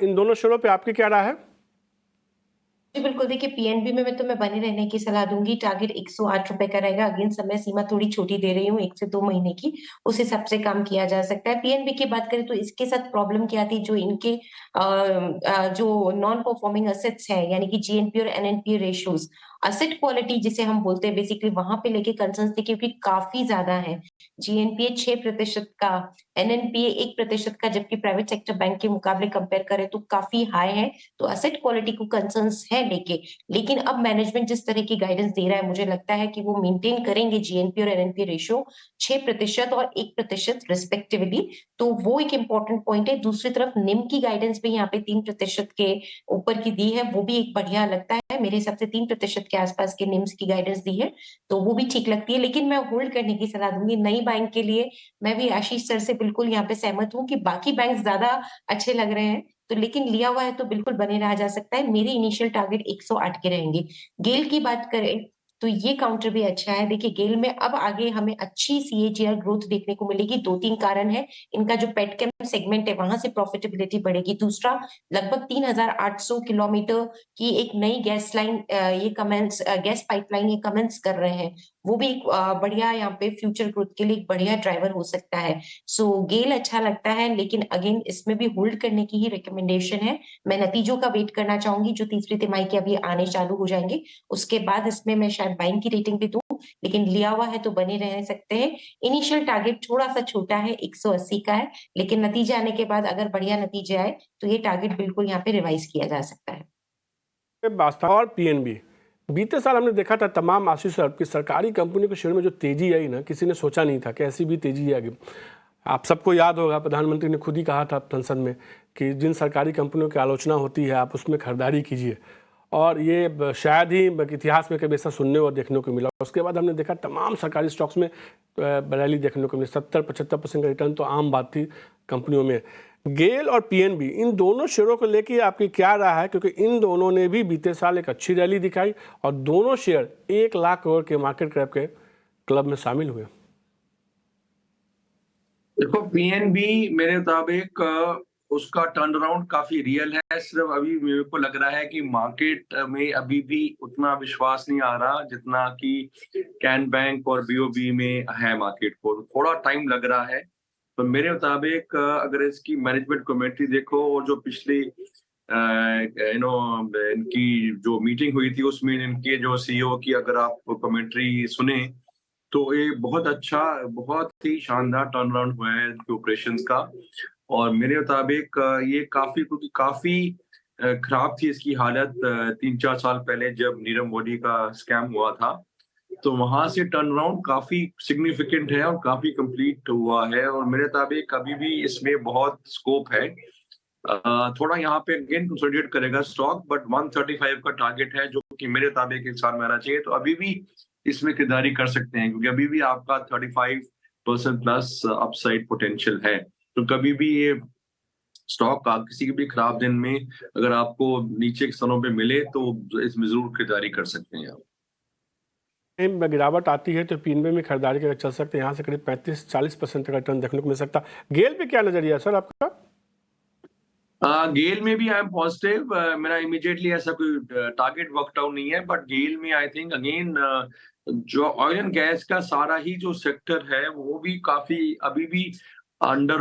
इन दोनों शेयरों पे आपकी क्या राय है? जी, बिल्कुल देखिए पीएनबी में तो मैं बने रहने की सलाह दूँगी, टारगेट ₹108 का रहेगा, अगेन समय सीमा थोड़ी छोटी दे रही हूँ 1 से 2 महीने की, उस हिसाब से काम किया जा सकता है। पीएनबी की बात करें तो इसके साथ प्रॉब्लम क्या थी जो इनके जो नॉन परफॉर्मिंग एसेट्स हैं, यानी कि जीएनपी और एनएनपी रेशियोज़, एसेट क्वालिटी जिसे हम बोलते हैं बेसिकली वहाँ पे लेके कंसर्न्स थे क्योंकि काफ़ी ज़्यादा है। जीएनपीए 6% का, एनएनपीए 1% का, जबकि प्राइवेट सेक्टर बैंक के मुकाबले कंपेयर करें तो काफ़ी हाई है। तो एसेट क्वालिटी को कंसर्न्स है लेके, लेकिन अब मैनेजमेंट जिस तरह की गाइडेंस दे रहा है, मुझे लगता है कि वो मेंटेन करेंगे जीएनपी और एनएनपी रेशियो 6% और 1% रिस्पेक्टिवली। तो वो एक इम्पोर्टेंट पॉइंट है। दूसरी तरफ निम की गाइडेंस भी यहाँ पे 3% के ऊपर की दी है, वो भी एक बढ़िया लगता है। मेरे हिसाब से 3% के आसपास के निम्स की गाइडेंस दी है, तो वो भी ठीक लगती है। लेकिन मैं होल्ड करने की सलाह दूँगी नई बैंक के लिए। मैं भी आशीष सर से बिल्कुल यहाँ पे सहमत हूँ कि बाकी बैंक ज़्यादा अच्छे लग रहे हैं, तो लेकिन लिया हुआ है तो बिल्कुल बने रहा जा सकता है। मेरे इनिशियल टारगेट 108 के रहेंगे। गेल की बात करें तो ये काउंटर भी अच्छा है। देखिए गेल में अब आगे हमें अच्छी सीएजीआर ग्रोथ देखने को मिलेगी। 2-3 कारण हैं। इनका जो पेटकेम सेगमेंट है वहाँ से प्रॉफिटेबिलिटी बढ़ेगी। दूसरा, लगभग 3800 किलोमीटर की एक नई गैस लाइन गैस पाइपलाइन ये कमेंस कर रहे हैं। वो भी एक बढ़िया यहाँ पे फ्यूचर ग्रोथ के लिए एक बढ़िया ड्राइवर हो सकता है। सो गेल अच्छा लगता है, लेकिन अगेन इसमें भी होल्ड करने की ही रिकमेंडेशन है। मैं नतीजों का वेट करना चाहूँगी जो तीसरी तिमाही के अभी आने चालू हो जाएँगे। उसके बाद इसमें मैं शायद बाइंग की रेटिंग भी दूँ, लेकिन लिया हुआ है तो बने रह सकते हैं। इनिशियल टारगेट थोड़ा-सा छोटा है, 180 का है, लेकिन नतीजे आने के बाद अगर बढ़िया नतीजे आए, तो ये टारगेट बिल्कुल यहाँ पे रिवाइज़ किया जा सकता है। बास्ता और पीएनबी, बीते साल हमने देखा था तमाम आशीष सर की सरकारी कंपनियों के शेयर में जो तेजी आई ना, किसी ने सोचा नहीं था कि ऐसी भी तेजी आएगी। आप सबको याद होगा प्रधानमंत्री ने खुद ही कहा था संसद में कि जिन सरकारी कंपनियों की आलोचना होती है आप उसमें खरीदारी कीजिए, और ये शायद ही इतिहास में कभी ऐसा सुनने और देखने को मिला। उसके बाद हमने देखा तमाम सरकारी स्टॉक्स में रैली देखने को मिली। 70-75% का रिटर्न तो आम बात थी कंपनियों में। गेल और पीएनबी, इन दोनों शेयरों को लेकर आपकी क्या राय है, क्योंकि इन दोनों ने भी बीते साल एक अच्छी रैली दिखाई और दोनों शेयर 1 लाख करोड़ के मार्केट कैप के क्लब में शामिल हुए। देखो पीएनबी मेरे मुताबिक उसका टर्न अराउंड काफी रियल है। सिर्फ अभी मेरे को लग रहा है कि मार्केट में अभी भी उतना विश्वास नहीं आ रहा जितना कि कैन बैंक और बीओबी में है मार्केट को। थोड़ा टाइम लग रहा है। तो मेरे मुताबिक अगर इसकी मैनेजमेंट कमेटी देखो और जो पिछली इनकी जो मीटिंग हुई थी उसमें इनके जो सीईओ की अगर आप कमेंट्री सुने तो ये बहुत अच्छा, बहुत ही शानदार टर्न अराउंड हुआ है इनके ऑपरेशंस का। और मेरे मुताबिक ये काफ़ी खराब थी इसकी हालत 3-4 साल पहले जब नीरव मोदी का स्कैम हुआ था। तो वहाँ से टर्न अराउंड काफ़ी सिग्निफिकेंट है और काफ़ी कंप्लीट हुआ है और मेरे मुताबिक अभी भी इसमें बहुत स्कोप है। थोड़ा यहाँ पे अगेन कंसोलिडेट करेगा स्टॉक, बट 135 का टारगेट है जो कि मेरे मुताबिक इस साल में आना चाहिए। तो अभी भी इसमें खरीदारी कर सकते हैं क्योंकि अभी भी आपका 35% प्लस अपसाइड पोटेंशियल है। तो कभी भी ये स्टॉक आप किसी के भी खराब दिन में अगर आपको नीचे के स्थानों पे मिले तो इसमें ज़रूर खरीदारी कर सकते हैं आप। में गिरावट आती है तो पीएनबी में खरीदारी करके चल सकते हैं। यहाँ से करीब 35-40% का रिटर्न देखने को मिल सकता है। गेल पे क्या नजरिया है सर आपका? गेल में भी आई एम पॉजिटिव। मेरा इमीडिएटली ऐसा कोई टारगेट वर्कड आउट नहीं है, बट गेल में आई थिंक अगेन जो ऑयल एंड गैस का सारा ही जो सेक्टर है वो भी काफी अभी भी अंडर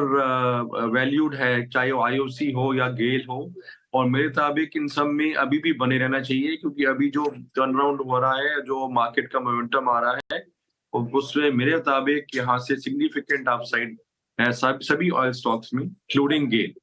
वैल्यूड है, चाहे वो आईओसी हो या गेल हो। और मेरे मुताबिक इन सब में अभी भी बने रहना चाहिए क्योंकि अभी जो टर्न अराउंड हो रहा है, जो मार्केट का मोमेंटम आ रहा है, उसमें मेरे मुताबिक यहाँ से सिग्निफिकेंट अपसाइड है सभी ऑयल स्टॉक्स में इंक्लूडिंग गेल।